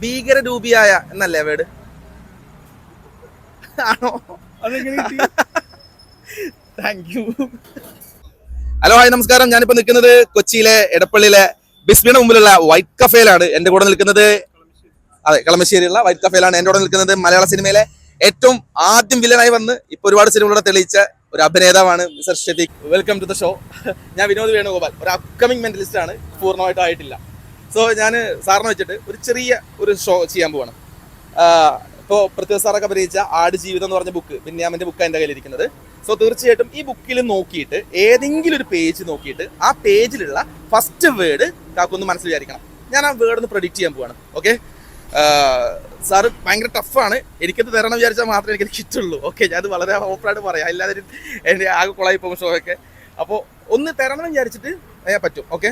ഭീകരരൂപിയായ എന്നല്ലേ വേർഡ് ആണോ? Thank you. Hello hi നമസ്കാരം. ഞാനിപ്പോ നിൽക്കുന്നത് കൊച്ചിയിലെ എടപ്പള്ളിയിലെ ബിസ്മിയുടെ മുമ്പിലുള്ള വൈറ്റ് കഫേയിലാണ്. എന്റെ കൂടെ നിൽക്കുന്നത്, അതെ, കളമശ്ശേരിയുള്ള വൈറ്റ് കഫേയിലാണ് എന്റെ കൂടെ നിൽക്കുന്നത്. മലയാള സിനിമയിലെ ഏറ്റവും ആദ്യം വില്ലനായി വന്ന് ഇപ്പൊ ഒരുപാട് സിനിമകളുടെ തെളിയിച്ച ഒരു അഭിനേതാവാണ് mister Shafeeq. Welcome to the show. ഞാൻ വിനോദ് വേണുഗോപാൽ, ഒരു അപ്കമിങ് മെന്റലിസ്റ്റ് ആണ്, പൂർണ്ണമായിട്ടും ആയിട്ടില്ല. സോ ഞാൻ സാറിനെ വെച്ചിട്ട് ഒരു ചെറിയ ഷോ ചെയ്യാൻ പോവാണ്. ഇപ്പോൾ പൃഥ്വി സാറൊക്കെ അഭിനയിച്ച ആട് ജീവിതം എന്ന് പറഞ്ഞ ബുക്ക്, ബെന്യാമിന്റെ ബുക്ക് എൻ്റെ കയ്യിലിരിക്കുന്നത്. സോ തീർച്ചയായിട്ടും ഈ ബുക്കിൽ നോക്കിയിട്ട് ഏതെങ്കിലും ഒരു പേജ് നോക്കിയിട്ട് ആ പേജിലുള്ള ഫസ്റ്റ് വേർഡ് കാക്കൊന്ന് മനസ്സിൽ വിചാരിക്കണം. ഞാൻ ആ വേർഡ് ഒന്ന് പ്രെഡിക്റ്റ് ചെയ്യാൻ പോവാണ്. ഓക്കെ, സാറ് ഭയങ്കര ടഫാണ്. എനിക്കത് തരണം വിചാരിച്ചാൽ മാത്രമേ എനിക്കത് കിട്ടുള്ളൂ. ഓക്കെ, ഞാനത് വളരെ ഓപ്പണായിട്ട് പറയാം, അല്ലാതെ എൻ്റെ ആകെ കൊളായി പോകും ഷോ ഒക്കെ. അപ്പോൾ ഒന്ന് തരണം വിചാരിച്ചിട്ട് പറ്റും. ഓക്കെ,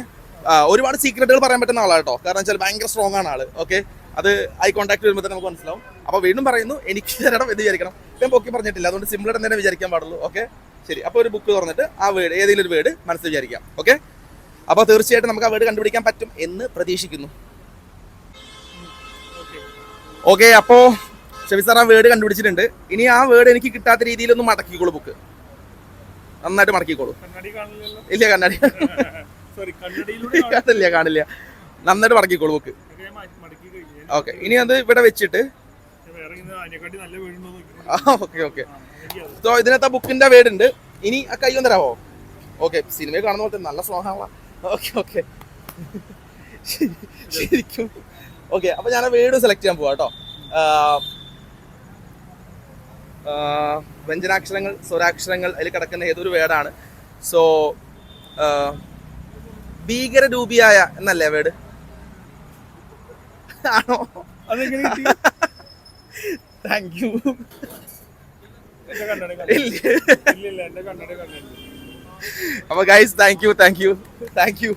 ഒരുപാട് സീക്രട്ടുകൾ പറയാൻ പറ്റുന്ന ആളാണ് കേട്ടോ. കാരണം വെച്ചാൽ ഭയങ്കര സ്ട്രോങ് ആണ് ആള്. ഓക്കെ, അത് ഐ കോൺടാക്ട് വരുമ്പോൾ തന്നെ നമുക്ക് മനസ്സിലാവും. അപ്പോൾ വീണ്ടും പറയുന്നു, എനിക്ക് തരണം എന്ന് വിചാരിക്കണം. ഞാൻ പൊക്കി പറഞ്ഞിട്ടില്ല, അതുകൊണ്ട് സിമ്പിളായിട്ട് തന്നെ വിചാരിക്കാൻ പാടുള്ളൂ. ഓക്കെ, ശരി. അപ്പോൾ ഒരു ബുക്ക് തുറന്നിട്ട് ആ വേർഡ്, ഏതെങ്കിലും ഒരു വേർഡ് മനസ്സിൽ വിചാരിക്കാം. ഓക്കെ, അപ്പോൾ തീർച്ചയായിട്ടും നമുക്ക് ആ വേർഡ് കണ്ടുപിടിക്കാൻ പറ്റും എന്ന് പ്രതീക്ഷിക്കുന്നു. ഓക്കെ, അപ്പോൾ ഷെഫി സാർ ആ വേർഡ് കണ്ടുപിടിച്ചിട്ടുണ്ട്. ഇനി ആ വേർഡ് എനിക്ക് കിട്ടാത്ത രീതിയിലൊന്ന് മടക്കിക്കോളൂ, ബുക്ക് നന്നായിട്ട് മടക്കിക്കോളൂ. ഇല്ല, കണ്ണാടി കാണില്ല, നന്നായിട്ട് മടക്കിക്കോളൂ ബുക്ക്. ഓക്കെ, ഇനി അത് ഇവിടെ വെച്ചിട്ട് ഓക്കെ. സോ ഇതിനകത്ത് ബുക്കിന്റെ വേർഡ് ഉണ്ട്. ഇനി ആ കൈ ഒന്ന് തരാമോ? ഓക്കെ, സിനിമയിൽ കാണുന്ന പോലത്തെ നല്ല സ്ട്രോങ്. ഓക്കെ ശരിക്കും. ഓക്കെ, അപ്പൊ ഞാൻ ആ വേർഡ് സെലക്ട് ചെയ്യാൻ പോവാ കേട്ടോ. വ്യഞ്ജനാക്ഷരങ്ങൾ, സ്വരാക്ഷരങ്ങൾ അതിൽ കിടക്കുന്ന ഏതൊരു വേർഡാണ്. സോ ഭീകരരൂപിയായ എന്നല്ലേ വേർഡ് ആണോ? Thank you. അപ്പൊ ഗൈസ്, താങ്ക് യു.